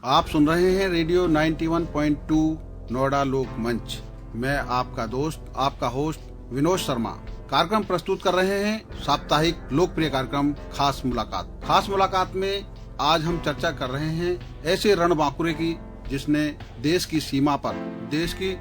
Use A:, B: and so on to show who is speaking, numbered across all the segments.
A: आप सुन रहे हैं रेडियो 91.2 नोएडा लोक मंच। मैं आपका दोस्त, आपका होस्ट विनोद शर्मा कार्यक्रम प्रस्तुत कर रहे हैं। साप्ताहिक लोकप्रिय कार्यक्रम खास मुलाकात। खास मुलाकात में आज हम चर्चा कर रहे हैं ऐसे रणबांकुरे की जिसने देश की सीमा पर, देश की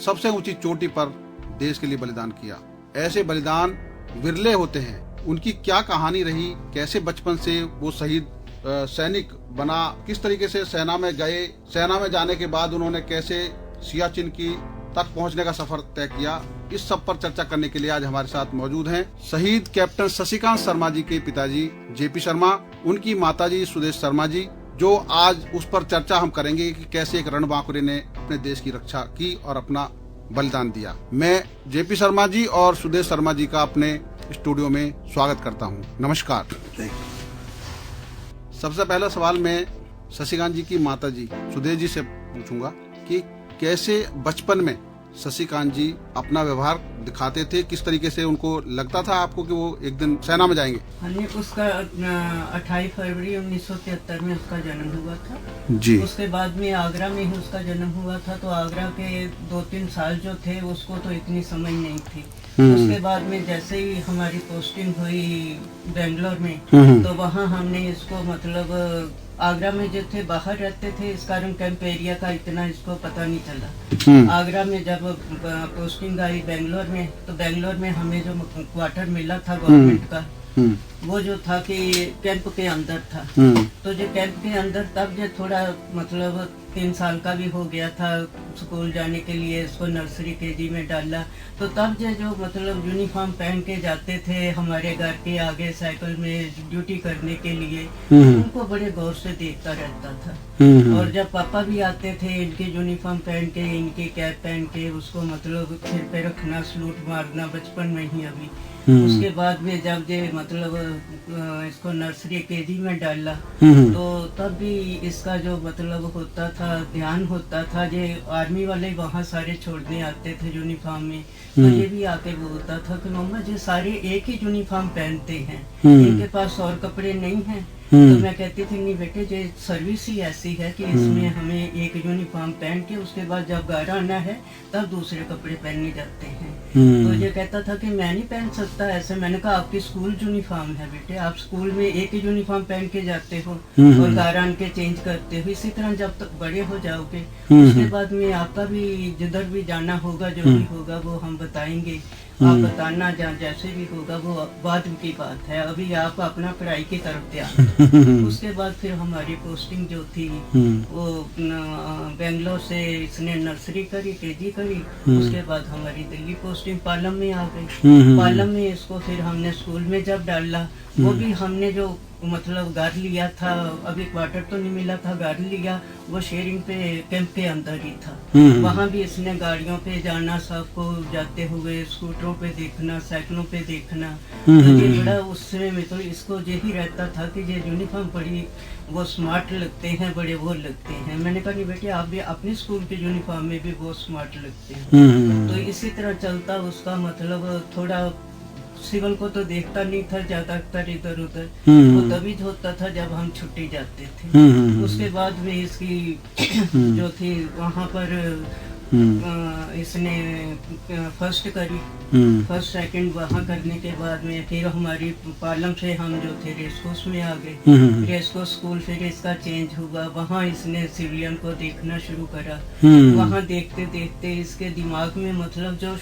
A: सबसे ऊंची चोटी पर देश के लिए बलिदान किया। ऐसे बलिदान विरले होते हैं। उनकी क्या कहानी रही, कैसे बचपन से वो शहीद सैनिक बना, किस तरीके से सेना में गए, सेना में जाने के बाद उन्होंने कैसे सियाचिन की तक पहुंचने का सफर तय किया, इस सब पर चर्चा करने के लिए आज हमारे साथ मौजूद हैं शहीद कैप्टन शशिकांत शर्मा जी के पिताजी जेपी शर्मा, उनकी माताजी सुदेश शर्मा जी, जो आज उस पर चर्चा हम करेंगे कि कैसे एक रणबांकुरे ने अपने देश की रक्षा की और अपना बलिदान दिया। मैं जेपी शर्मा जी और सुदेश शर्मा जी का अपने स्टूडियो में स्वागत करता हूं। नमस्कार। सबसे पहला सवाल मैं शशिकांत जी की माता जी सुदेश जी से पूछूंगा कि कैसे बचपन में शशिकांत जी अपना व्यवहार दिखाते थे, किस तरीके से उनको लगता था आपको कि वो एक दिन सेना में जाएंगे?
B: हाँ, उसका 28 फरवरी 1973 में उसका जन्म हुआ था
A: जी।
B: उसके बाद में आगरा में ही उसका जन्म हुआ था। तो आगरा के 2-3 साल जो थे उसको तो इतनी समझ नहीं थी। उसके बाद में जैसे ही हमारी पोस्टिंग हुई बेंगलोर में, तो वहाँ हमने इसको मतलब आगरा में जो थे बाहर रहते थे, इस कारण कैंप एरिया का इतना इसको पता नहीं चला। आगरा में जब पोस्टिंग आई बेंगलोर में, तो बेंगलोर में हमें जो क्वार्टर मिला था गवर्नमेंट का, वो जो था कि कैंप के अंदर था। तो जो कैंप के अंदर तब जो थोड़ा मतलब 3 साल का भी हो गया था, स्कूल जाने के लिए इसको नर्सरी केजी में डाला। तो तब जो मतलब यूनिफॉर्म पहन के जाते थे हमारे घर के आगे साइकिल में ड्यूटी करने के लिए, उनको बड़े गौर से देखता रहता था। और जब पापा भी आते थे इनके यूनिफॉर्म पहन के, इनकी कैप पहन के, उसको मतलब सिर पे रखना, सलूट मारना बचपन में ही अभी। उसके बाद में जब मतलब इसको नर्सरी केजी में डाला, तो तब भी इसका जो मतलब होता था, ध्यान होता था। जो आर्मी वाले वहाँ सारे छोड़ने आते थे यूनिफॉर्म में, तो ये भी आके बोलता था कि मम्मा जी सारे एक ही यूनिफॉर्म पहनते हैं, इनके पास और कपड़े नहीं हैं। तो मैं कहती थी नहीं बेटे, जो सर्विस ही ऐसी है कि इसमें हमें एक यूनिफॉर्म पहन के उसके बाद जब घर आना है तब दूसरे कपड़े पहनने जाते हैं। तो ये कहता था कि मैं नहीं पहन सकता ऐसे। मैंने कहा आपकी स्कूल यूनिफॉर्म है बेटे, आप स्कूल में एक ही यूनिफॉर्म पहन के जाते हो और घर आन के चेंज करते हो। इसी तरह जब तक बड़े हो जाओगे उसके बाद में आपका भी जिधर भी जाना होगा, जो भी होगा वो हम बताएंगे, आप बताना, जैसे भी होगा वो बाद की बात है। अभी आप अपना पढ़ाई की तरफ ध्यान। उसके बाद फिर हमारी पोस्टिंग जो थी वो बेंगलोर से इसने नर्सरी करी, केजी करी। उसके बाद हमारी दिल्ली पोस्टिंग पालम में आ गई। पालम में इसको फिर हमने स्कूल में जब डाला, वो भी हमने जो मतलब घर लिया था, अभी क्वार्टर तो नहीं मिला था, घर लिया, वो शेयरिंग पे कैंप के अंदर ही था। वहाँ भी इसने गाड़ियों पे जाना, सबको जाते हुए स्कूटरों पे देखना, साइकिलों पे देखना। तो ये बड़ा उस समय में तो इसको यही रहता था कि ये यूनिफॉर्म बड़ी वो स्मार्ट लगते हैं, बड़े वो लगते हैं। मैंने कहा नहीं बेटे, आप भी अपने स्कूल के यूनिफॉर्म में भी बहुत स्मार्ट लगते हैं। तो इसी तरह चलता उसका मतलब थोड़ा सिविल को तो देखता नहीं था ज्यादातर इधर उधर, वो तभी होता था जब हम छुट्टी जाते थे। उसके बाद में इसकी जो थी वहाँ पर इसने फर्स्ट करी, फर्स्ट सेकंड वहाँ करने के बाद में फिर हमारी पालम से हम जो थे रेसकोर्स में आ गए। रेसकोर्स स्कूल फिर इसका चेंज हुआ, वहाँ इसने सिविलियन को देखना शुरू करा। वहाँ देखते देखते इसके दिमाग में मतलब जो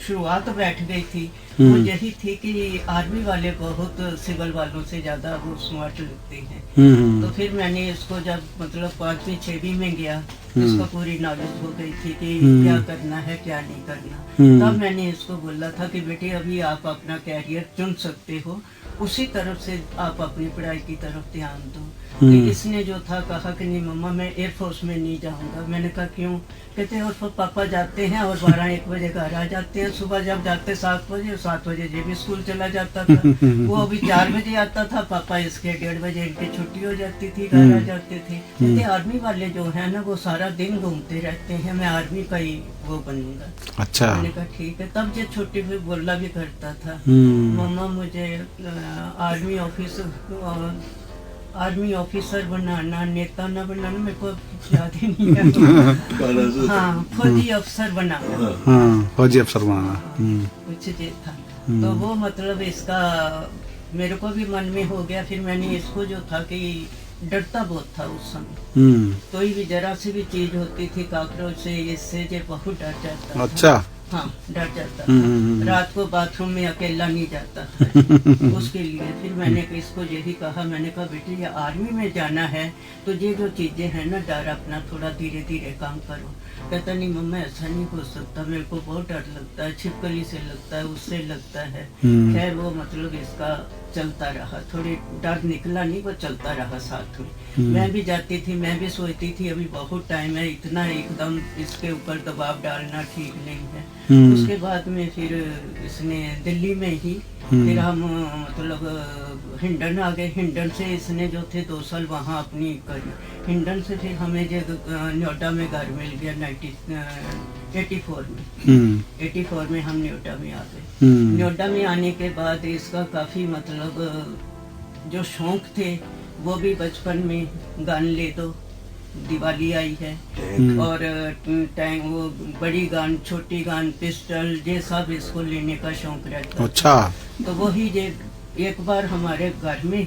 B: शुरुआत बैठ गई थी वो यही थी कि आर्मी वाले बहुत सिविल वालों से ज्यादा वो स्मार्ट लगते हैं। तो फिर मैंने इसको जब मतलब 5वीं 6वीं में गया, इसको पूरी नॉलेज हो गई थी कि क्या करना है क्या नहीं करना। तब मैंने इसको बोला था कि बेटे अभी आप अपना कैरियर चुन सकते हो, उसी तरफ से आप अपनी पढ़ाई की तरफ ध्यान दो। तो इसने जो था कहा कि नहीं मम्मा मैं एयरफोर्स में नहीं जाऊंगा। मैंने कहा क्यों? कहते हैं और पापा जाते हैं और 12-1 बजे घर आ जाते हैं। सुबह जब जाते 7 बजे, 7 बजे ये भी स्कूल चला जाता था। वो अभी 4 बजे आता था, पापा इसके 1:30 बजे इनकी छुट्टी हो जाती थी, घर आ जाते थे। कहते आर्मी वाले जो है ना वो सारा दिन घूमते रहते हैं, मैं आर्मी का ही वो बनूंगा।
A: अच्छा।
B: मैंने कहा ठीक है। तब ये छोटी भी बोला भी करता था, मम्मा मुझे आर्मी ऑफिस आर्मी ऑफिसर बनाना, नेता ना बनाना, मेरे को याद ही नहीं है। हाँ, फौजी अफसर बनाना।
A: हाँ, फौजी अफसर बनाना।
B: कुछ ये था। तो वो मतलब इसका मेरे को भी मन में हो गया। फिर मैंने इसको जो था कि डरता बहुत था उस समय। कोई भी जरा सी भी चीज होती थी काकरोच से, इससे जो बहुत डर जाता था।
A: अच्छा।
B: हाँ, डर जाता था। रात को बाथरूम में अकेला नहीं जाता था। उसके लिए फिर मैंने इसको यही कहा, मैंने कहा बेटे ये आर्मी में जाना है तो ये जो चीजें हैं ना, डर अपना थोड़ा धीरे धीरे काम करो। कहता नहीं मम्मा ऐसा नहीं हो सकता, मेरे को बहुत डर लगता है, छिपकली से लगता है, उससे लगता है। खैर वो मतलब इसका चलता रहा, थोड़ी डर निकला नहीं, वो चलता रहा साथ में। मैं भी जाती थी, मैं भी सोचती थी अभी बहुत टाइम है, इतना एकदम इसके ऊपर दबाव डालना ठीक नहीं है। उसके बाद में फिर इसने दिल्ली में ही फिर हम मतलब हिंडन आ गए। हिंडन से इसने जो थे 2 साल वहाँ अपनी करी। हिंडन से फिर हमें जो नोएडा में घर मिल गया 84 में। 84 में हम नोएडा में आ गए। नोएडा में आने के बाद इसका काफी मतलब जो शौक थे वो भी बचपन में, गान ले दो, दिवाली आई है, और टैंक, वो बड़ी गान, छोटी गान, पिस्टल, ये सब इसको लेने का शौक रहता। अच्छा। तो वही ये एक बार हमारे घर में ही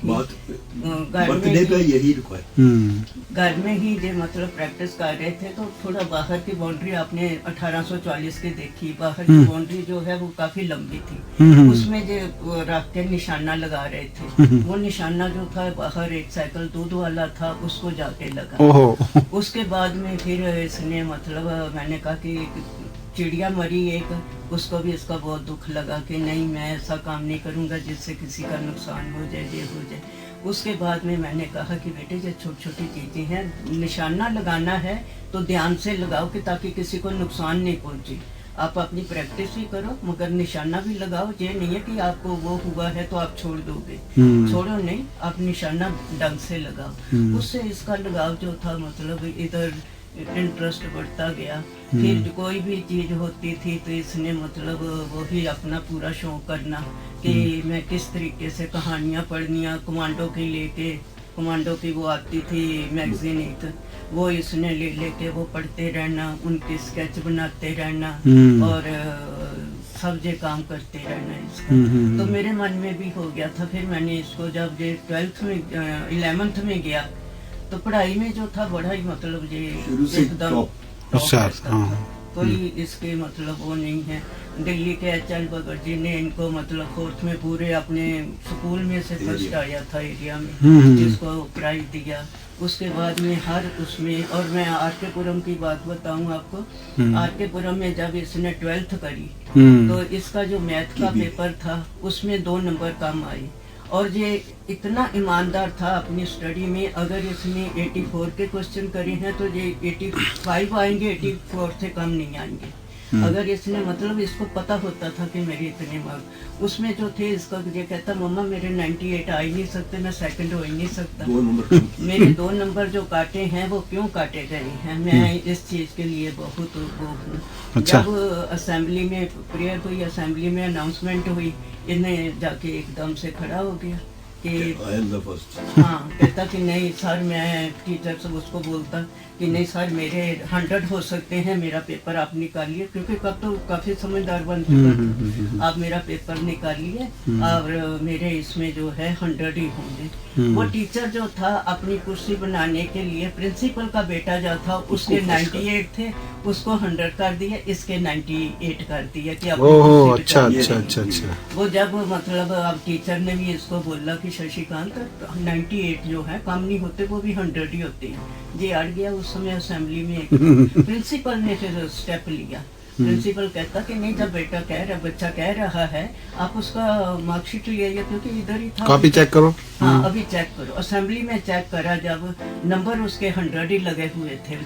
B: घर में ही ये मतलब प्रैक्टिस कर रहे थे, तो थोड़ा बाहर की बाउंड्री आपने 1840 की देखी, बाहर की बाउंड्री जो है वो काफी लंबी थी, उसमें जो रख के निशाना लगा रहे थे। वो निशाना जो था बाहर एक साइकिल दूध वाला था, उसको जाके लगा। उसके बाद में फिर इसने मतलब मैंने कहा कि चिड़िया मरी एक, उसको भी इसका बहुत दुख लगा कि नहीं मैं ऐसा काम नहीं करूंगा जिससे किसी का नुकसान हो जाए, ये हो जाए। उसके बाद में मैंने कहा कि बेटे ये छोटी छोटी चीजें हैं, निशाना लगाना है तो ध्यान से लगाओ कि ताकि किसी को नुकसान नहीं पहुंचे। आप अपनी प्रैक्टिस भी करो मगर निशाना भी लगाओ। ये नहीं है कि आपको वो हुआ है तो आप छोड़ दोगे, छोड़ो नहीं, आप निशाना ढंग से लगाओ। उससे इसका लगाव जो था मतलब इधर इंटरेस्ट बढ़ता गया। फिर कोई भी चीज होती थी तो इसने मतलब वही अपना पूरा शौक करना कि मैं किस तरीके से कहानियां पढ़निया, कमांडो की लेके, कमांडो की वो आती थी मैगजीन एक, वो इसने ले लेके वो पढ़ते रहना, उनके स्केच बनाते रहना और सब जे काम करते रहना इसका। तो मेरे मन में भी हो गया था। फिर मैंने इसको जब ये 12th में 11th में गया तो पढ़ाई में जो था बड़ा ही मतलब ये एकदम कोई इसके मतलब वो नहीं है। दिल्ली के HL भगत जी ने इनको मतलब 4th में पूरे अपने स्कूल में से फर्स्ट आया था एरिया में, जिसको प्राइज दिया। उसके बाद में हर उसमें, और मैं आर.के. पुरम की बात बताऊं आपको, आर.के. पुरम में जब इसने 12th करी तो इसका जो मैथ का पेपर था उसमें 2 नंबर कम आए, और ये इतना ईमानदार था अपनी स्टडी में। अगर इसने 84 के क्वेश्चन करे हैं तो ये 85 आएंगे, 84 से कम नहीं आएंगे। अगर इसने मतलब इसको पता होता था कि मेरे इतने मार्क्स उसमें जो थे, इसका ये कहता मम्मा मेरे 98 आ ही नहीं सकते, मैं सेकंड हो ही नहीं सकता, मेरे 2 नंबर जो काटे हैं वो क्यों काटे गए हैं, मैं इस चीज के लिए बहुत वो हूँ। अच्छा। जब असेंबली में प्रेयर हुई, असेंबली में अनाउंसमेंट हुई, इन्हें जाके एकदम से खड़ा हो गया कि हाँ, कहता कि नहीं सर, मैं टीचर से उसको बोलता कि नहीं सर मेरे 100 हो सकते हैं, मेरा पेपर आप निकालिए, क्योंकि कब तो काफी समझदार बन चुका, आप मेरा पेपर निकालिए और मेरे इसमें जो है 100 ही होंगे। वो टीचर जो था अपनी कुर्सी बनाने के लिए प्रिंसिपल का बेटा जो था उसके 98 थे, उसको 100 कर दिया, इसके 98 कर दिया कि अच्छा। वो जब मतलब अब टीचर ने भी इसको बोला कि शशिकांत 98 जो है कम नहीं होते, वो भी 100 ही होते हैं। ये अड़ गया उस समय असेंबली में। प्रिंसिपल ने फिर स्टेप लिया। प्रिंसिपल कहता कि नहीं, जब बच्चा कह रहा है आप उसका मार्कशीट ले आइए, क्योंकि इधर ही था, कॉपी चेक करो। हाँ, अभी चेक करो। असेंबली में चेक करा, जब नंबर उसके 100 ही लगे हुए थे,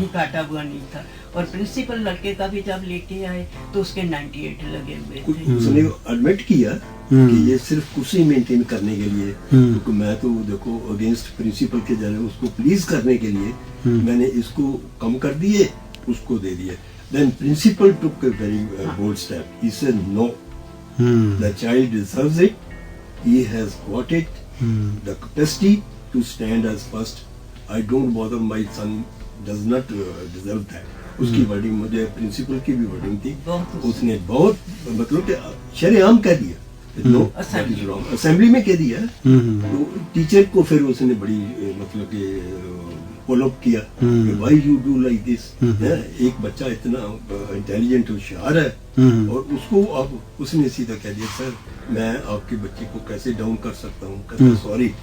B: काटा हुआ नहीं था। और प्रिंसिपल लड़के का भी जब लेके आए तो उसके 98 लगे हुए थे।
C: उसने एडमिट किया कि ये सिर्फ कुर्सी मेंटेन करने के लिए, क्योंकि मैं तो देखो अगेंस्ट प्रिंसिपल के जरिए उसको प्लीज करने के लिए मैंने इसको कम कर दिए, उसको दे दिए। Then principal took a very bold step. He said no. The child deserves it. He has got it. The capacity. to stand as first. I don't bother my son does not deserve that. उसकी wording मुझे principal की भी wording थी, उसने बहुत मतलब कि शरेआम कह दिया, know that is wrong, assembly में कह दिया। तो टीचर को फिर उसने बड़ी मतलब कि फॉलो अप किया कि why you do like this. एक बच्चा इतना इंटेलिजेंट होशियार है और उसको आप उसने सीधा कह दिया सर मैं आपके बच्चे को कैसे डाउन कर सकता हूँ, कहते sorry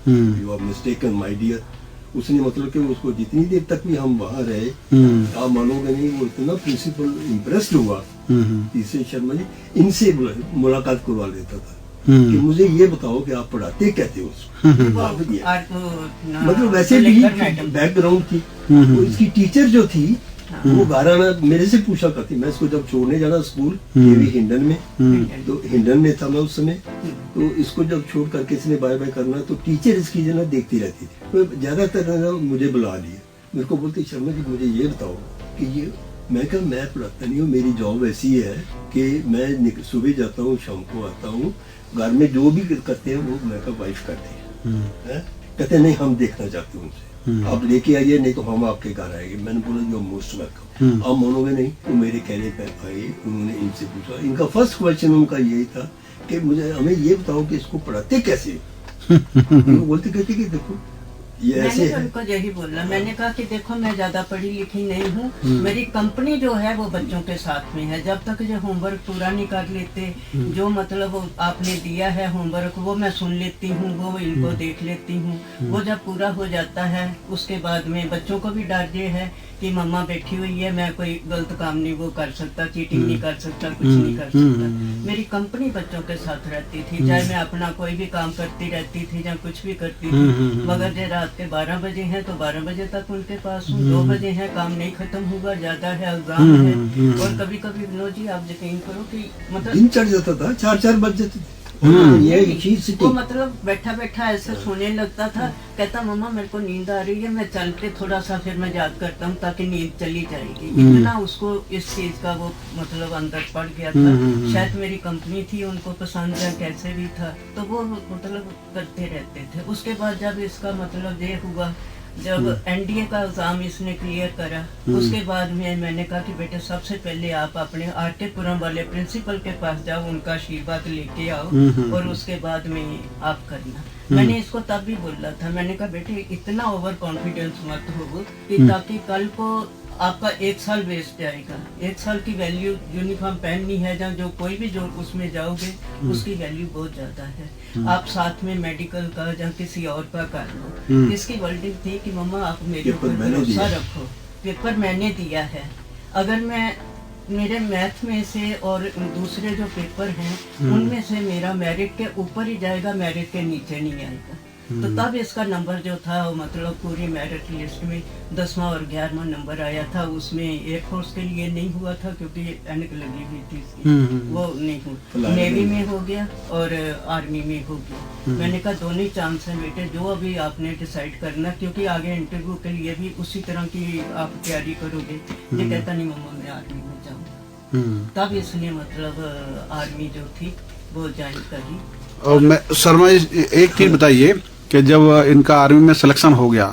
C: you are mistaken my dear. उसने मतलब कि उसको जितनी देर तक भी हम वहाँ रहे आप मानोगे नहीं, वो इतना प्रिंसिपल इम्प्रेस्ड हुआ तीसरे शर्मा जी, इनसे मुलाकात करवा लेता था कि मुझे ये बताओ कि आप पढ़ाते कहते हो उसको। मतलब वैसे भी बैकग्राउंड थी। तो इसकी टीचर जो थी वो गाराना मेरे से पूछा करती, मैं इसको जब छोड़ने जाना स्कूल ये भी हिंडन में, तो हिंडन में था मैं उस समय, तो इसको जब छोड़ करके इसने बाय बाय करना तो टीचर इसकी जो ना देखती रहती थी। तो ज्यादातर मुझे बुला लिया, मेरे को बोलती शर्मा जी मुझे ये बताओ कि ये, मैं कहा मैं पढ़ाता नहीं हूँ, मेरी जॉब ऐसी है कि मैं सुबह जाता हूँ शाम को आता हूँ, घर में जो भी करते हैं वो मैं का वाइफ करती है। कहते नहीं हम देखना चाहते हैं उनसे, आप लेके आइए नहीं तो हम आपके घर आएंगे। मैंने बोला जो मोस्ट वेलकम। आप मानोगे नहीं, वो मेरे कहने पर आए, उन्होंने इनसे पूछा, इनका फर्स्ट क्वेश्चन उनका यही था कि मुझे हमें ये बताओ कि इसको पढ़ाते कैसे। वो बोलते कहते कि देखो ये ऐसे
B: मैंने उनको यही बोला, मैंने कहा कि देखो मैं ज्यादा पढ़ी लिखी नहीं हूँ, मेरी कंपनी जो है वो बच्चों के साथ में है, जब तक जो होमवर्क पूरा नहीं कर लेते, जो मतलब आपने दिया है होमवर्क वो मैं सुन लेती हूँ, वो इनको देख लेती हूँ, वो जब पूरा हो जाता है उसके बाद में बच्चों को भी डर ये है कि मम्मा बैठी हुई है, मैं कोई गलत काम नहीं वो कर सकता, चीटिंग नहीं कर सकता, कुछ नहीं कर सकता। मेरी कंपनी बच्चों के साथ रहती थी, चाहे मैं अपना कोई भी काम करती रहती थी या कुछ भी करती थी, मगर जो रात के 12 बजे हैं तो 12 बजे तक उनके पास हूँ, 2 बजे हैं काम नहीं खत्म हुआ, ज्यादा है एग्जाम है, और कभी कभी विनोद जी आप यकीन करो कि मतलब
C: दिन चढ़ जाता था, 4-4 बज जाते थे।
B: वो मतलब बैठा बैठा ऐसे सोने लगता था, कहता मम्मा मेरे को नींद आ रही है, मैं चल के थोड़ा सा फिर मैं याद करता हूँ ताकि नींद चली जाएगी। इतना उसको इस चीज का वो मतलब अंदर पड़ गया था। शायद मेरी कंपनी थी उनको पसंद है कैसे भी था, तो वो मतलब करते रहते थे। उसके बाद जब इसका मतलब ये हुआ, जब एनडीए का एग्जाम इसने क्लियर करा, उसके बाद में मैंने कहा कि बेटे सबसे पहले आप अपने आरके पुरम वाले प्रिंसिपल के पास जाओ, उनका आशीर्वाद लेके आओ और उसके बाद में आप करना। मैंने इसको तब भी बोला था, मैंने कहा बेटे इतना ओवर कॉन्फिडेंस मत हो कि ताकि कल को आपका 1 साल वेस्ट जाएगा। 1 साल की वैल्यू यूनिफॉर्म पहननी है जहाँ जो कोई भी जो उसमें जाओगे उसकी वैल्यू बहुत ज्यादा है। आप साथ में मेडिकल का या किसी और का कर लो। इसकी वर्डिंग थी कि मम्मा आप मेरे ऊपर भरोसा रखो, पेपर मैंने दिया है, अगर मैं मेरे मैथ में से और दूसरे जो पेपर हैं उनमें से मेरा मेरिट के ऊपर ही जाएगा, मेरिट के नीचे नहीं आएगा। तो तब इसका नंबर जो था वो मतलब पूरी मेरिट लिस्ट में 10वां और 11वां नंबर आया था। उसमें एयरफोर्स के लिए नहीं हुआ था क्योंकि एनक लगी हुई थी इसकी, वो नहीं हुआ। नेवी में हो गया और आर्मी में हो गया। मैंने कहा दोनों चांस है बेटे, जो अभी आपने डिसाइड करना, क्योंकि आगे इंटरव्यू के लिए भी उसी तरह की आप तैयारी करोगे। ये कहता नहीं मम्मा मैं आर्मी में जाऊँ। तब इसने मतलब आर्मी जो थी वो ज्वाइन करी।
A: और मैं शर्मा एक चीज बताइए कि जब इनका आर्मी में सिलेक्शन हो गया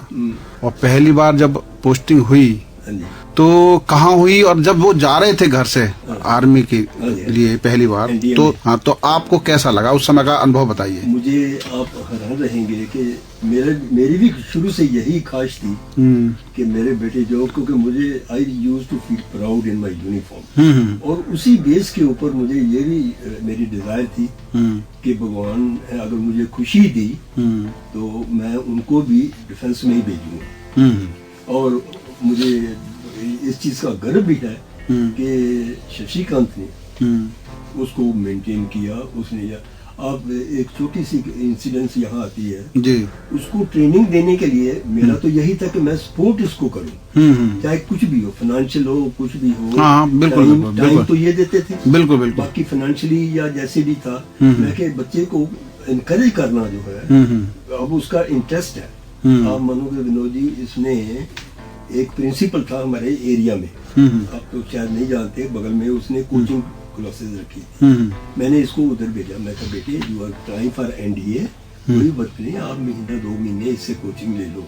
A: और पहली बार जब पोस्टिंग हुई तो कहाँ हुई, और जब वो जा रहे थे घर से आर्मी के लिए पहली बार तो हाँ, तो आपको कैसा लगा उस समय का अनुभव बताइए।
C: मुझे आप हैरान रहेंगे कि मेरी भी शुरू से यही ख्वाहिश थी कि मेरे बेटे जो, क्योंकि मुझे I used to feel proud in my uniform, और उसी बेस के ऊपर मुझे ये भी मेरी डिजायर थी कि भगवान अगर मुझे खुशी दी तो मैं उनको भी डिफेंस में ही भेजूंगा। और मुझे इस चीज का गर्व भी है कि शशिकांत ने उसको मेंटेन किया। उसने अब एक छोटी सी इंसिडेंस यहाँ आती है
A: जी,
C: उसको ट्रेनिंग देने के लिए मेरा तो यही था कि मैं सपोर्ट इसको करूँ, चाहे कुछ भी हो, फाइनेंशियल हो, कुछ भी हो।
A: हाँ, बिल्कुल
C: टाइम तो ये देते थे,
A: बिल्कुल
C: बाकी फाइनेंशियली या जैसे भी था, मैं के बच्चे को इनकरेज करना जो है अब उसका इंटरेस्ट है। आप मानोगे विनोद जी, इसने एक प्रिंसिपल था हमारे एरिया में, आप तो शायद नहीं जानते, बगल में उसने कोचिंग क्लासेस रखी थी। मैंने इसको उधर भेजा, मैं कहा बेटे you are trying for NDA, कोई वर्क नहीं, आप महीना 2 महीने इससे कोचिंग ले लो।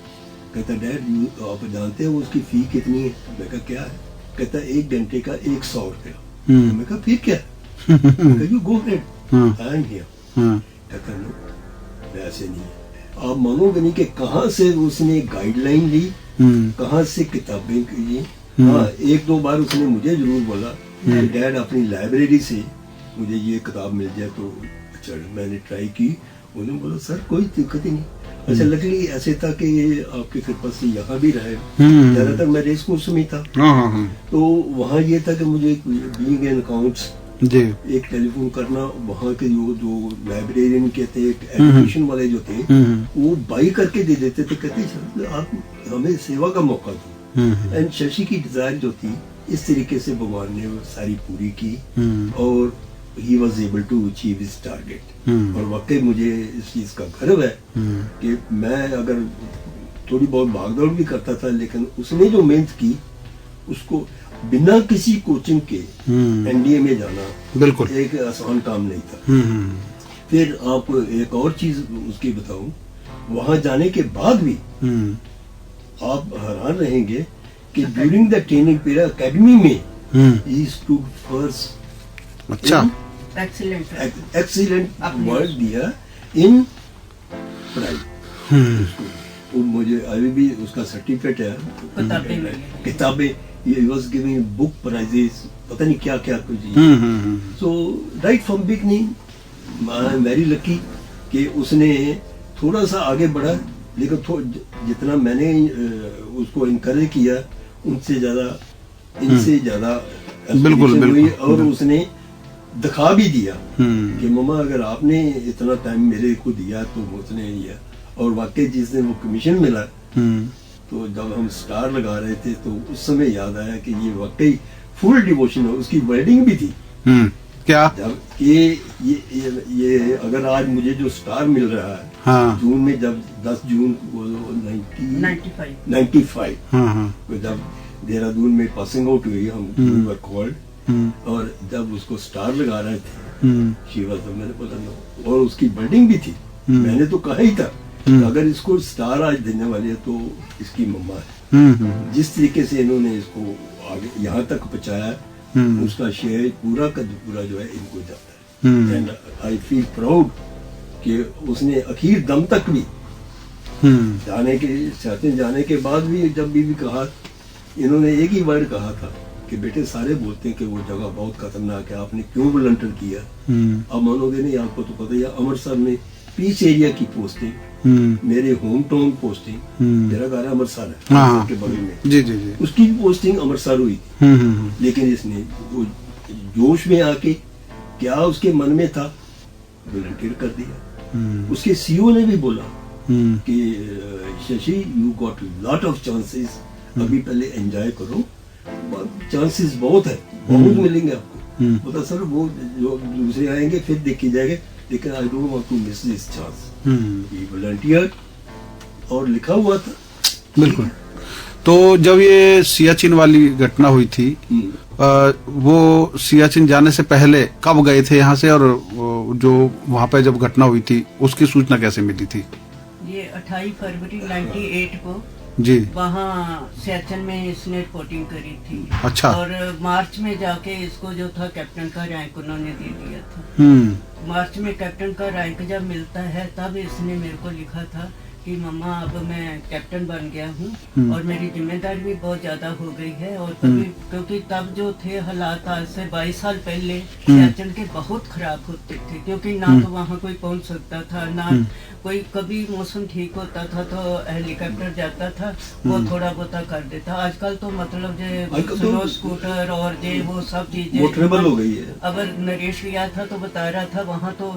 C: कहता डैड आप जानते हो उसकी फी कितनी है? मैं कहा क्या है? कहता 1 घंटे का 100 रुपया। मैं कहा फिर क्या? You go head, I am here. कहता नो, ऐसे नहीं है। आप मानोगे नहीं कि कहाँ से उसने गाइडलाइन ली, कहाँ से किताबें ली। हाँ, 1-2 बार उसने मुझे जरूर बोला कि डैड अपनी लाइब्रेरी से मुझे ये किताब मिल जाए तो अच्छा। मैंने ट्राई की, उन्होंने बोला सर कोई दिक्कत ही नहीं। अच्छा, लकीली ऐसे था कि ये आपके कृपा से यहाँ भी रहे। ज्यादातर मैं रेस कोर्स में था, तो वहाँ ये था कि मुझे बीइंग इन अकाउंट्स एक टेलीफोन करना, वहाँ के जो लाइब्रेरियन के थे, एजुकेशन वाले जो थे, वो बाई करके दे देते थे। कहते आप हमें सेवा का मौका दो। एंड शशि की डिजायर जो थी इस तरीके से भगवान ने वो सारी पूरी की, और he was able to achieve his target. और वाकई मुझे इस चीज का गर्व है कि मैं अगर थोड़ी बहुत भागदौड़ भी करता था, लेकिन उसने जो मेहनत की उसको बिना किसी कोचिंग के एनडीए में जाना बिल्कुल एक आसान काम नहीं था। फिर आप एक और चीज उसकी बताऊं, वहां जाने के बाद भी आप हैरान रहेंगे कि during the training period academy में ही स्टूड फर्स्ट। अच्छा, एक्सीलेंट वर्ड दिया इन प्राइज। मुझे अभी भी उसका सर्टिफिकेट है, किताबें, he was giving book prizes, पता नहीं क्या क्या कुछ। So right from beginning I am very lucky कि उसने थोड़ा सा आगे बढ़ा, लेकिन जितना मैंने उसको इनकरेज किया उनसे ज्यादा इनसे ज्यादा बिल्कुल। और उसने दिखा भी दिया कि मम्मा अगर आपने इतना टाइम मेरे को दिया तो उसने दिया। और वाकई जिस दिन वो कमीशन मिला, तो जब हम स्टार लगा रहे थे तो उस समय याद आया कि ये वाकई फुल डिवोशन है। उसकी वर्डिंग भी थी क्या, जब ये अगर आज मुझे जो स्टार मिल रहा है, हाँ, जून में, जब 10 जून 95 तो जब देहरादून में पासिंग आउट हुई, हम वर कॉल्ड, और जब उसको स्टार लगा रहे थे शिवा, तो मैंने बोला नो। और उसकी वर्डिंग भी थी, मैंने तो कहा ही था अगर इसको स्टार आज देने वाली है तो इसकी मम्मा है। जिस तरीके से इन्होंने इसको आगे यहाँ तक पहुंचाया, उसका श्रेय पूरा का पूरा जो है इनको जाता है। एंड आई फील प्राउड कि उसने आखिर दम तक भी जाने के बाद भी जब भी कहा, इन्होंने एक ही वर्ड कहा था कि बेटे सारे बोलते हैं कि वो जगह बहुत खतरनाक है, आपने क्यों वॉलंटियर किया? अब मानोगे नहीं, आपको तो पता ही है, अमृतसर में पीच एरिया की पोस्टिंग, मेरे होम टाउन पोस्टिंग, मेरा घर अमृतसर है के बगल में, जी। उसकी पोस्टिंग अमृतसर हुई थी। लेकिन इसने वो जोश में आके क्या उसके मन में था, वॉलंटियर कर दिया। उसके सीईओ ने भी बोला कि Shashi you got lot of chances, अभी पहले एंजॉय करो, चांसेस बहुत है, बहुत मिलेंगे आपको। बता सर वो जो दूसरे आएंगे फिर देखी जाएगा, लेकिन I don't want to miss this chance. He volunteer और लिखा हुआ था
A: बिल्कुल। तो जब ये सियाचिन वाली घटना हुई थी, वो सियाचिन जाने से पहले कब गए थे यहाँ से, और जो वहाँ पे जब घटना हुई थी उसकी सूचना कैसे मिली थी?
B: ये 28 फरवरी 98 को
A: जी
B: वहाँ सियाचिन में इसने रिपोर्टिंग करी थी।
A: अच्छा।
B: और मार्च में जाके इसको जो था कैप्टन का रैंक उन्होंने दे दिया था। मार्च में कैप्टन का रैंक जब मिलता है तब इसने मेरे को लिखा था कि मम्मा अब मैं कैप्टन बन गया हूँ और मेरी जिम्मेदारी भी बहुत ज्यादा हो गई है। और कभी क्योंकि तब जो थे हालात आज से 22 साल पहले सियाचिन के बहुत खराब होते थे, क्योंकि ना तो वहाँ कोई पहुँच सकता था, ना कोई, कभी मौसम ठीक होता था तो हेलीकॉप्टर जाता था, वो थोड़ा बहुत कर देता। आजकल तो मतलब जो स्नो स्कूटर और जो वो सब चीजें
C: मोटरेबल हो गई है।
B: अगर नरेश गया था तो बता रहा था वहाँ तो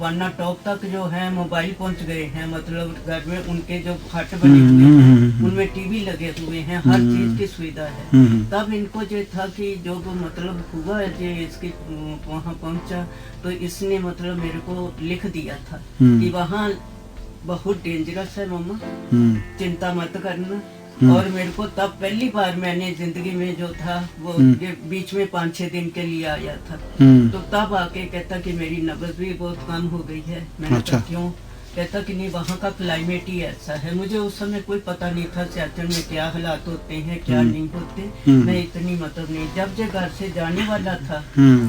B: वाना टॉप तक जो है मोबाइल पहुँच गए हैं, मतलब घर में उनके जो हट बने हुए हैं उनमें टीवी लगे हुए हैं, हर चीज की सुविधा है। तब इनको जो था कि जो मतलब हुआ जो इसके वहाँ पहुँचा तो इसने मतलब मेरे को लिख दिया था कि वहाँ बहुत डेंजरस है मम्मा, चिंता मत करना। और मेरे को तब पहली बार मैंने जिंदगी में जो था वो बीच में 5-6 दिन के लिए आया था, तो तब आके कहता कि मेरी नब्ज भी बहुत कम हो गई है। मैंने कहा क्यों? कहता कि नहीं वहाँ का क्लाइमेट ही ऐसा है। मुझे उस समय कोई पता नहीं था सियाचिन में क्या हालात होते हैं क्या नहीं होते। मैं इतनी मतलब नहीं, जब जो घर से जाने वाला था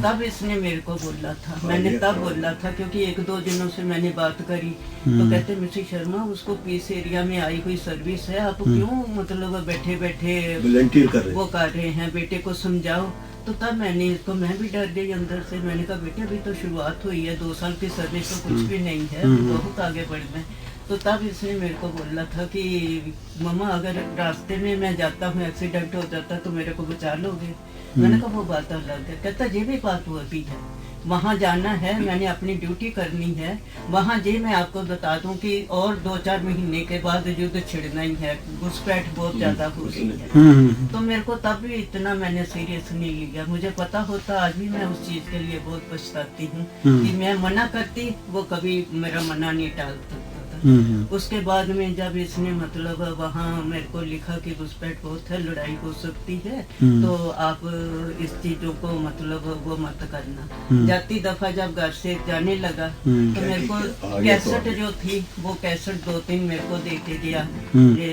B: तब इसने मेरे को बोला था, मैंने तब बोला था क्योंकि 1-2 दिनों से मैंने बात करी तो कहते मिसेस शर्मा उसको पीस एरिया में आई हुई सर्विस है, आप क्यों मतलब बैठे बैठे
C: वॉलंटियर कर रहे
B: वो कर रहे हैं, बेटे को समझाओ। तो तब मैंने इसको, मैं भी डर गई अंदर से। मैंने कहा बेटे अभी तो शुरुआत हुई है, 2 साल की सर्विस तो कुछ भी नहीं है, बहुत आगे बढ़ गए। तो तब इसने मेरे को बोला था कि मम्मा अगर रास्ते में मैं जाता हूँ एक्सीडेंट हो जाता तो मेरे को बचा लोगे। मैंने कहा वो बात अलग है। कहता ये भी बात वो भी है, वहाँ जाना है, मैंने अपनी ड्यूटी करनी है वहाँ। ये मैं आपको बता दूं कि और 2-4 महीने के बाद युद्ध छिड़ना ही है, घुसपैठ बहुत ज्यादा हो रही है। तो मेरे को तब भी इतना मैंने सीरियस नहीं लिया। मुझे पता होता आज भी मैं उस चीज के लिए बहुत पछताती हूँ कि मैं मना करती, वो कभी मेरा मना नहीं टाल सकता था। उसके बाद में जब इसने मतलब वहाँ मेरे को लिखा कि घुसपैठ बहुत है, लड़ाई हो सकती है, तो आप इस चीजों को मतलब वो मत करना। जाती दफा जब घर से जाने लगा तो मेरे को कैसेट जो थी वो कैसेट 2-3 मेरे को दे के दिया। ये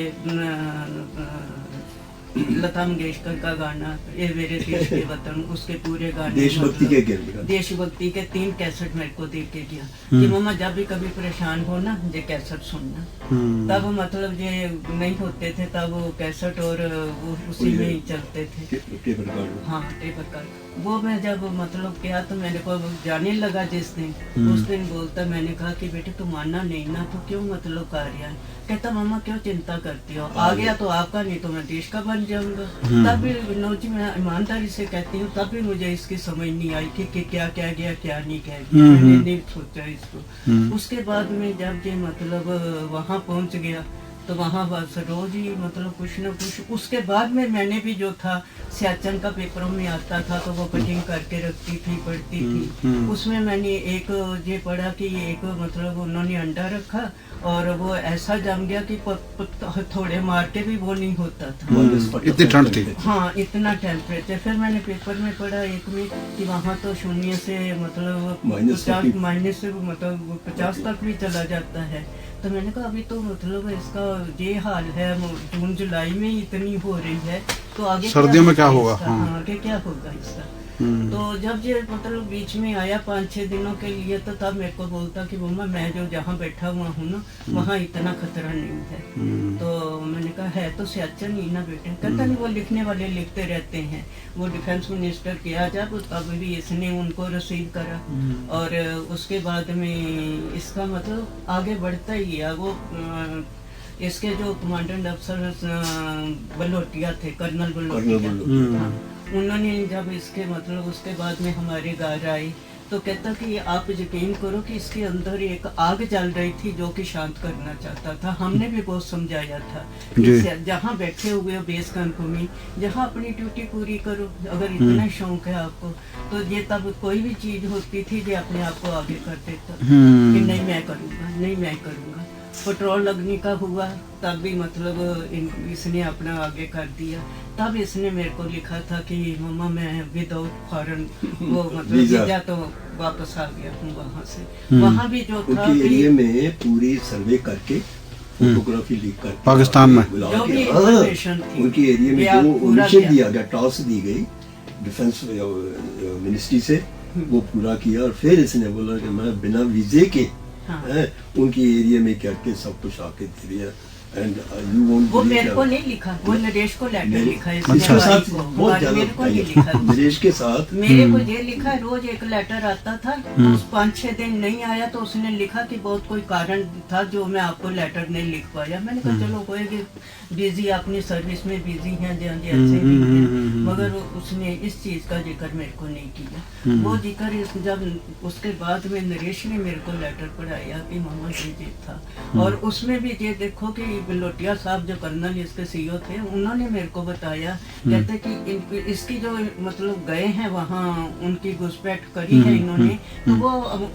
B: लता मंगेशकर का गाना ये मेरे देश के वतन, उसके पूरे गाने
C: देशभक्ति के
B: देशभक्ति के 3 कैसेट मेरे को दे के दिया कि मम्मा जब भी कभी परेशान हो ना ये कैसेट सुनना। तब मतलब ये नहीं होते थे तब वो कैसेट और वो उसी में ही चलते थे। हाँ टेप रिकॉर्ड। वो मैं जब मतलब किया तो मेरे को जाने लगा जिस दिन, उस दिन बोलता, मैंने कहा कि बेटे तू मानना नहीं ना तो क्यों मतलब कर रहा है। कहता मम्मा क्यों चिंता करती हो, आ गया तो आपका नहीं तो मैं देश का बन जाऊंगा। तब भी विनोद जी मैं ईमानदारी से कहती हूँ तब भी मुझे इसकी समझ नहीं आई कि क्या कह गया क्या नहीं कह गया, मैंने नहीं सोचा इसको। उसके बाद में जब ये मतलब वहाँ पहुँच गया तो वहाँ बस रोज ही मतलब कुछ न कुछ। उसके बाद में मैंने भी जो था सियाचिन का पेपरों में आता था तो वो कटिंग करके रखती थी, पढ़ती थी। उसमें मैंने एक ये पढ़ा कि एक मतलब उन्होंने अंडा रखा और वो ऐसा जम गया कि थोड़े मार के भी वो नहीं होता था,
A: इतनी ठंड थी।
B: हाँ इतना टेम्परेचर। फिर मैंने पेपर में पढ़ा एक में कि वहाँ तो 0 से मतलब -50 से मतलब 50 तक भी चला जाता है। तो मैंने कहा अभी तो मतलब इसका ये हाल है, जून जुलाई में ही इतनी हो रही है तो आगे
A: सर्दियों में क्या होगा।
B: हाँ आगे क्या होगा इसका। तो जब ये मतलब बीच में आया 5-6 दिनों के लिए तो तब मेरे को बोलता कि मम्मा मैं जो जहाँ बैठा हुआ हूँ ना वहाँ इतना खतरा नहीं है। तो मैंने कहा है तो सियाचिन ही ना बेटे। कहता नहीं वो लिखने वाले लिखते रहते हैं। वो डिफेंस मिनिस्टर किया जब तब भी इसने उनको रिसीव करा और उसके बाद में इसका मतलब आगे बढ़ता ही गया। वो इसके जो कमांडेंट अफसर बलोटिया थे, कर्नल बलोटिया, उन्होंने जब इसके मतलब उसके बाद में हमारे घर आए तो कहता कि आप यकीन करो कि इसके अंदर एक आग जल रही थी जो कि शांत करना चाहता था। हमने भी बहुत समझाया था कि जहाँ बैठे हुए हो बेस कैंप में, जहाँ अपनी ड्यूटी पूरी करो, अगर इतना शौक है आपको तो ये तब कोई भी चीज होती थी जो अपने आप को आगे कर देता कि नहीं मैं करूँगा, नहीं मैं करूँगा। पेट्रोल लगने का हुआ तब भी मतलब इसने अपना आगे कर दिया। तब इसने मेरे को लिखा था कि मम्मा मैं विदाउट फॉरेन वो मतलब वीजा तो वापस आ गया हूँ वहाँ से। वहाँ भी जो था
C: उनके एरिया में पूरी सर्वे करके फोटोग्राफी लीक कर
A: पाकिस्तान में
B: जो भी इंफॉर्मेशन थी
C: उनके एरिया में जो मिशन दिया गया, टॉस दी गई डिफेंस मिनिस्ट्री से, वो पूरा किया। और फिर इसने बोला कि मैं बिना वीजे के उनकी एरिया में करके सब कुछ आके दे दिया। एंड यू वोंट
B: वो मेरे को नहीं लिखा, वो नरेश को लेटर लिखा है।
C: इसके साथ बहुत ज्यादा
B: मेरे को नहीं लिखा,
C: नरेश के साथ
B: मेरे को ये लिखा है। रोज एक लेटर आता था, उस 5-6 दिन नहीं आया तो उसने लिखा कि बहुत कोई कारण था जो मैं आपको लेटर नहीं लिख पाया। मैंने कहा चलो कोई बिजी अपनी सर्विस में बिजी हैं ऐसे भी हैं, मगर उसने इस चीज का जिक्र मेरे को नहीं किया। वो जिक्र जब उसके बाद में नरेश ने मेरे को लेटर पढ़ाया कि मामा ये था। और उसमें भी ये देखो कि बिलोटिया साहब जो कर्नल इसके सीईओ थे उन्होंने मेरे को बताया, कहते कि इसकी जो मतलब गए हैं वहाँ उनकी घुसपैठ करी है इन्होंने, तो वो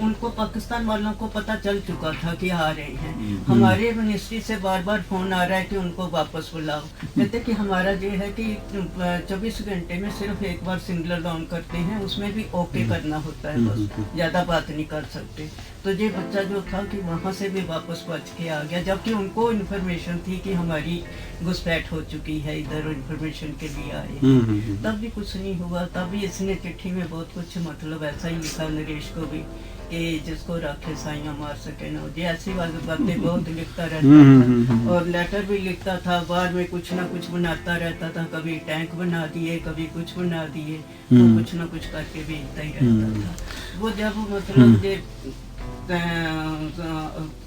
B: उनको पाकिस्तान वालों को पता चल चुका था कि आ रहे हैं। हमारे मिनिस्ट्री से बार बार फोन आ रहा है कि उनको वापस बुलाओ। कहते कि हमारा ये है कि 24 घंटे में सिर्फ एक बार सिग्नल डाउन करते हैं, उसमें भी ओके करना होता है, बस ज्यादा बात नहीं कर सकते। तो तो ये बच्चा जो था कि वहाँ से भी वापस बच के आ गया, जबकि उनको इन्फॉर्मेशन थी कि हमारी घुसपैठ हो चुकी है इधर, इन्फॉर्मेशन के लिए आए। तब भी कुछ नहीं हुआ। तब भी इसने चिट्ठी में बहुत कुछ मतलब ऐसा ही लिखा नरेश को भी कि जिसको रखे साइयां मार सके ना, ये ऐसी बातें बहुत लिखता रहता था। और लेटर भी लिखता था, बाद में कुछ ना कुछ बनाता रहता था, कभी टैंक बना दिए, कभी कुछ बना दिए, तो कुछ ना कुछ करके भेजता ही रहता था। वो जब मतलब ये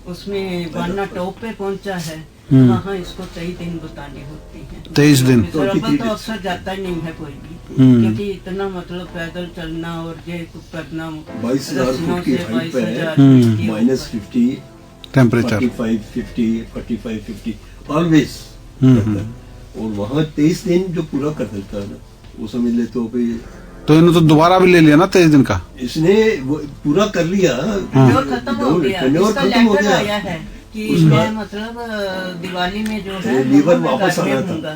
B: उसमें बाना टॉप पे पहुंचा है, वहाँ इसको 23 दिन बताने होते हैं।
A: 23 दिन
B: तो अक्सर जाता ही नहीं है कोई भी, क्योंकि इतना मतलब पैदल चलना और ये करना
C: 22,000 फुट की हाइट पे है, -50
A: टेम्परेचर,
C: 45, 50 ऑलवेज करता है। और वहाँ 23 दिन जो पूरा कर देता है ना, वो समझ ले तो भाई,
A: तो इन्होंने तो दोबारा भी ले लिया ना 23 दिन का,
C: इसने वो पूरा कर लिया,
B: खत्म हो गया। इसका लेटर आया है कि मैं मतलब दिवाली में जो है
C: लीवर वापस आना था।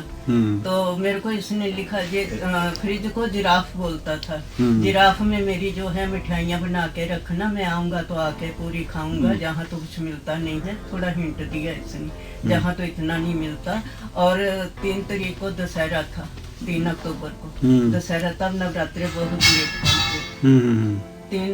B: तो मेरे को इसने लिखा, ये फ्रिज को जिराफ बोलता था, जिराफ में मेरी जो है मिठाइयाँ बना के रखना, मैं आऊंगा तो आके पूरी खाऊंगा, जहाँ तो कुछ मिलता नहीं है। थोड़ा हिंट दिया इसने, जहाँ तो इतना नहीं मिलता। और 3 तारीख को दशहरा था, 3 अक्टूबर को दशहरा, तब नवरात्रे बहुत लेट पहुंचे। 3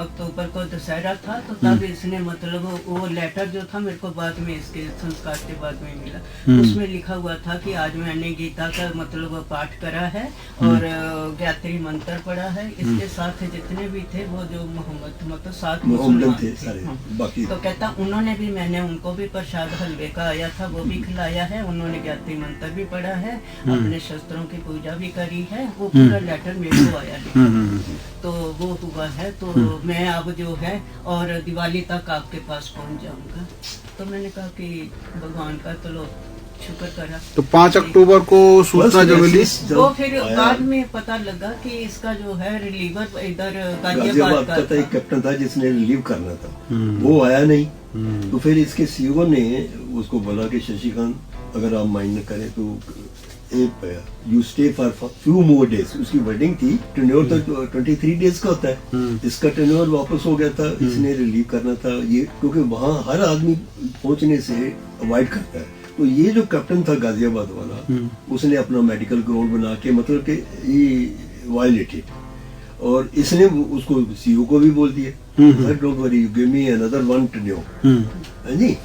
B: अक्टूबर को दशहरा था, तो तब इसने मतलब वो लेटर जो था मेरे को बाद में, इसके संस्कार के बाद में मिला, उसमें लिखा हुआ था कि आज मैंने गीता का मतलब पाठ करा है और गायत्री मंत्र पढ़ा है। इसके साथ जितने भी थे वो जो मोहम्मद मतलब 7 मुसलमान थे
C: बाकी,
B: तो कहता उन्होंने भी, मैंने उनको भी प्रसाद हलवे का आया था वो भी खिलाया है, उन्होंने गायत्री मंत्र भी पढ़ा है, अपने शस्त्रों की पूजा भी करी है। वो पूरा लेटर मेरे को आया लिखा, तो वो हुआ है। तो मैं अब जो है और दिवाली तक आपके पास पहुंच जाऊंगा। तो मैंने कहा कि भगवान का चलो शुक्र करा।
A: तो 5 अक्टूबर को सूचना जो मिली,
B: वो फिर बाद में पता लगा कि इसका जो है रिलीवर इधर गाजियाबाद का
C: था, एक कैप्टन था जिसने रिलीव करना था, वो आया नहीं। तो फिर इसके सीईओ ने उसको बोला कि शशिकांत अगर आप माइंड न करें तो you stay for few more days. उसकी वर्डिंग थी, टेन्योर तो 23 डेज का होता है, इसका टेन्योर वापस हो गया था, इसने रिलीव करना था ये, क्योंकि वहाँ हर आदमी पहुंचने से अवॉइड करता है। तो ये जो कैप्टन था गाजियाबाद वाला, उसने अपना मेडिकल ग्राउंड बना के मतलब कि ये वायलेटेड, और इसने उसको सीईओ को भी बोल दिया, don't worry, you give me another 1 tenure, है जी,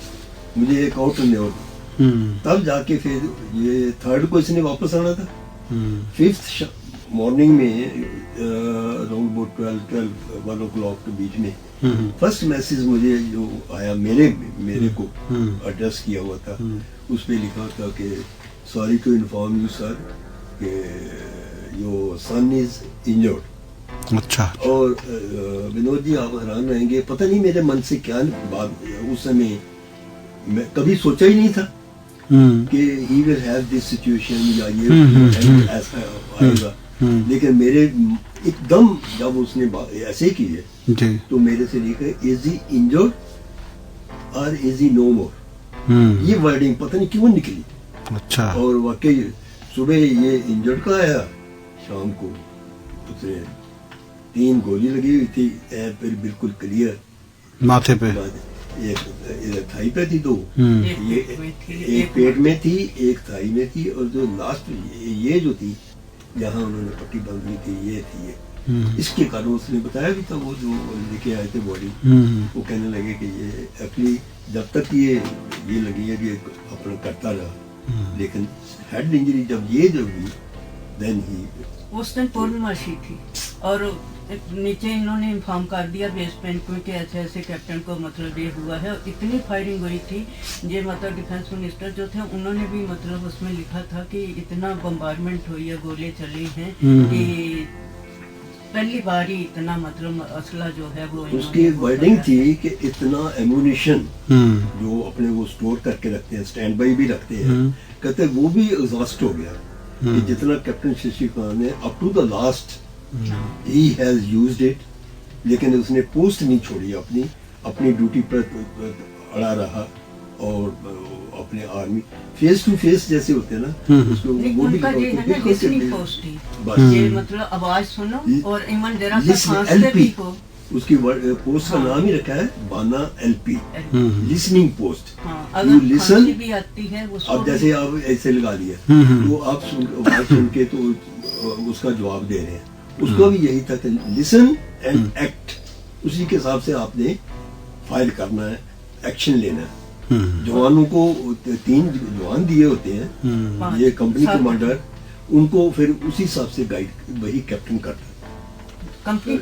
C: मुझे एक और टेन्योर। तब जाके फिर ये 3rd को इसने वापस आना था। 5th मॉर्निंग में अराउंड 1 o'clock के बीच में फर्स्ट मैसेज मुझे जो आया मेरे को एड्रेस किया हुआ था, उस पे लिखा था कि sorry to inform you sir कि योर सन इज इंजर्ड।
A: अच्छा।
C: और विनोद जी आप हैरान रहेंगे, पता नहीं मेरे मन से क्या बात, उस समय मैं कभी सोचा ही नहीं था कि he will have this situation या ये ऐसा आएगा। लेकिन मेरे एकदम जब उसने ऐसे की है तो मेरे से लिखा is he injured or is he no more, ये वर्डिंग पता नहीं क्यों निकली।
A: अच्छा।
C: और वाकई सुबह ये इंजर्ड का आया, शाम को उसने 3 गोली लगी हुई थी, फिर बिल्कुल क्लियर
A: माथे पे,
C: एक थाई पे थी, 2 एक पेट में थी, एक थाई में थी, और जो लास्ट ये जो थी जहाँ उन्होंने पट्टी बांधी थी ये थी ये। इसके कारण उसने बताया भी था, वो जो लेके आए थे बॉडी, वो कहने लगे कि ये एक्चुअली जब तक ये लगी है कि अपना करता रहा, लेकिन हेड इंजरी जब ये जो हुई देन ही,
B: उस दिन पूर्णमासी थी और नीचे इन्होंने इन्फॉर्म कर दिया बेसमेंट में कि ऐसे ऐसे कैप्टन को मतलब ये हुआ है। इतनी फायरिंग हुई थी, ये मतलब डिफेंस मिनिस्टर जो थे उन्होंने भी मतलब उसमें लिखा था कि इतना बम्बार्डमेंट हुई है, गोले चली हैं कि पहली बार ही इतना मतलब असला जो है वो,
C: उसकी वर्डिंग थी कि इतना एम्यूनिशन जो अपने वो स्टोर करके रखते हैं, स्टैंड बाई भी रखते हैं, कहते वो भी एग्जॉस्ट हो गया कि जितना कैप्टन शशिकांत ने up to the last he has used it, लेकिन उसने पोस्ट नहीं छोड़ी, अपनी ड्यूटी पर अड़ा रहा और अपने आर्मी फेस टू फेस जैसे होते हैं ना, उसको वो भी
B: पोस्ट थी, ये मतलब आवाज सुनो और इवन जरा सा खांसते भी हो
C: उसकी पोस्ट का नाम ही रखा है बाना LP, लिसनिंग पोस्ट।
B: हाँ,
C: You
B: अगर
C: listen,
B: खांसी भी आती है उसको
C: अब जैसे आप ऐसे लगा दिया तो आप बात सुन के तो उसका जवाब दे रहे हैं, उसको भी यही था कि लिसन एंड एक्ट, उसी के हिसाब से आपने फाइल करना है, एक्शन लेना है। जवानों को 3 जवान दिए होते हैं, ये कंपनी कमांडर, उनको फिर उसी हिसाब से गाइड वही कैप्टन करता है।
B: कंपनी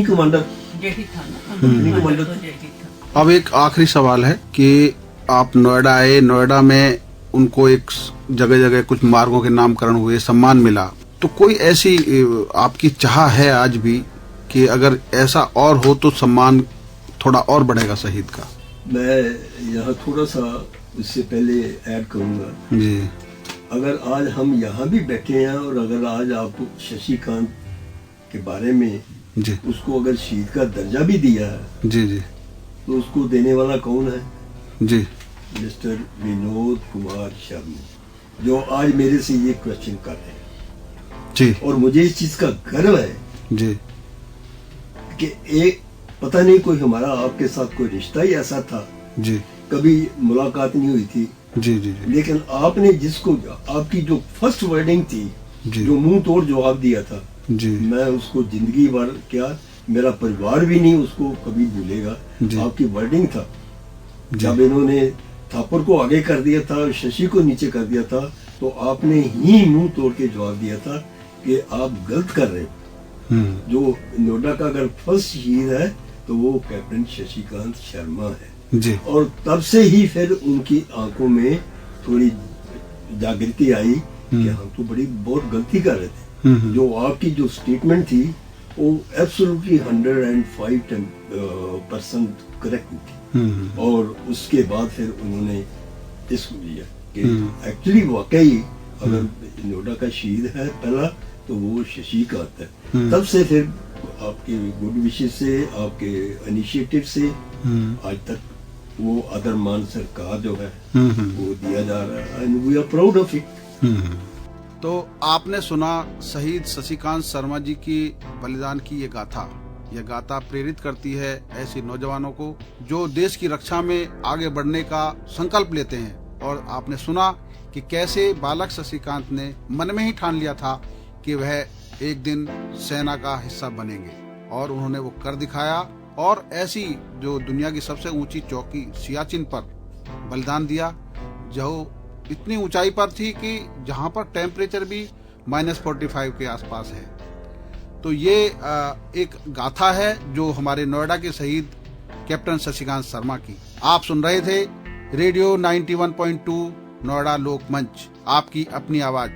C: कमांडर
B: जेडी था ना,
C: कंपनी कमांडर
B: तो जेडी था।
A: अब एक आखिरी सवाल है कि आप नोएडा आए, नोएडा में उनको एक जगह जगह कुछ मार्गों के नामकरण हुए, सम्मान मिला, तो कोई ऐसी आपकी चाह है आज भी कि अगर ऐसा और हो तो सम्मान थोड़ा और बढ़ेगा शहीद का?
C: मैं यहाँ थोड़ा सा उससे पहले ऐड करूंगा
A: जी।
C: अगर आज हम यहाँ भी बैठे हैं और अगर आज आप शशिकांत के बारे में
A: जी
C: उसको अगर शहीद का दर्जा भी दिया है
A: जी जी
C: तो उसको देने वाला कौन है?
A: जी
C: मिस्टर विनोद कुमार शर्मा, जो आज मेरे से ये क्वेश्चन कर रहे हैं।
A: जी
C: और मुझे इस चीज का गर्व है
A: जी
C: कि एक पता नहीं कोई हमारा आपके साथ कोई रिश्ता ही ऐसा था,
A: जी
C: कभी मुलाकात नहीं हुई थी,
A: जी जी जी
C: लेकिन आपने जिसको आपकी जो फर्स्ट वर्डिंग थी,
A: जी।
C: जो मुंह तोड़ जवाब दिया था,
A: जी
C: मैं उसको जिंदगी भर क्या मेरा परिवार भी नहीं उसको कभी भूलेगा।
A: जी।
C: आपकी वर्डिंग था
A: जी।
C: जब इन्होंने थापर को आगे कर दिया था और शशि को नीचे कर दिया था, तो आपने ही मुंह तोड़ के जवाब दिया था कि आप गलत कर रहे हो। जो नोएडा का अगर फर्स्ट शहीद है तो वो कैप्टन शशिकांत शर्मा है।
A: जी
C: और तब से ही फिर उनकी आंखों में थोड़ी जागृति आई कि हम तो बड़ी बहुत गलती कर रहे थे। जो आपकी जो स्टेटमेंट थी वो एब्सोल्युटली 105% करेक्ट थी। और उसके बाद फिर उन्होंने इसको लिया कि एक्चुअली वाकई अगर नोएडा का शहीद है पहला तो वो शशिकांत है। तब से फिर आपके गुड विशेष से, आपके इनिशिएटिव से आज तक वो आदरमान सरकार जो है वो दिया जा रहा है and we are proud of it.
A: तो आपने सुना शहीद शशिकांत शर्मा जी की बलिदान की ये गाथा। यह गाथा प्रेरित करती है ऐसे नौजवानों को जो देश की रक्षा में आगे बढ़ने का संकल्प लेते हैं। और आपने सुना कि कैसे बालक शशिकांत ने मन में ही ठान लिया था कि वह एक दिन सेना का हिस्सा बनेंगे, और उन्होंने वो कर दिखाया। और ऐसी जो दुनिया की सबसे ऊंची चौकी सियाचिन पर बलिदान दिया, जो इतनी ऊंचाई पर थी कि जहां पर टेम्परेचर भी -45 के आसपास है। तो ये एक गाथा है जो हमारे नोएडा के शहीद कैप्टन शशिकांत शर्मा की। आप सुन रहे थे रेडियो 91.2 नोएडा लोक मंच, आपकी अपनी आवाज।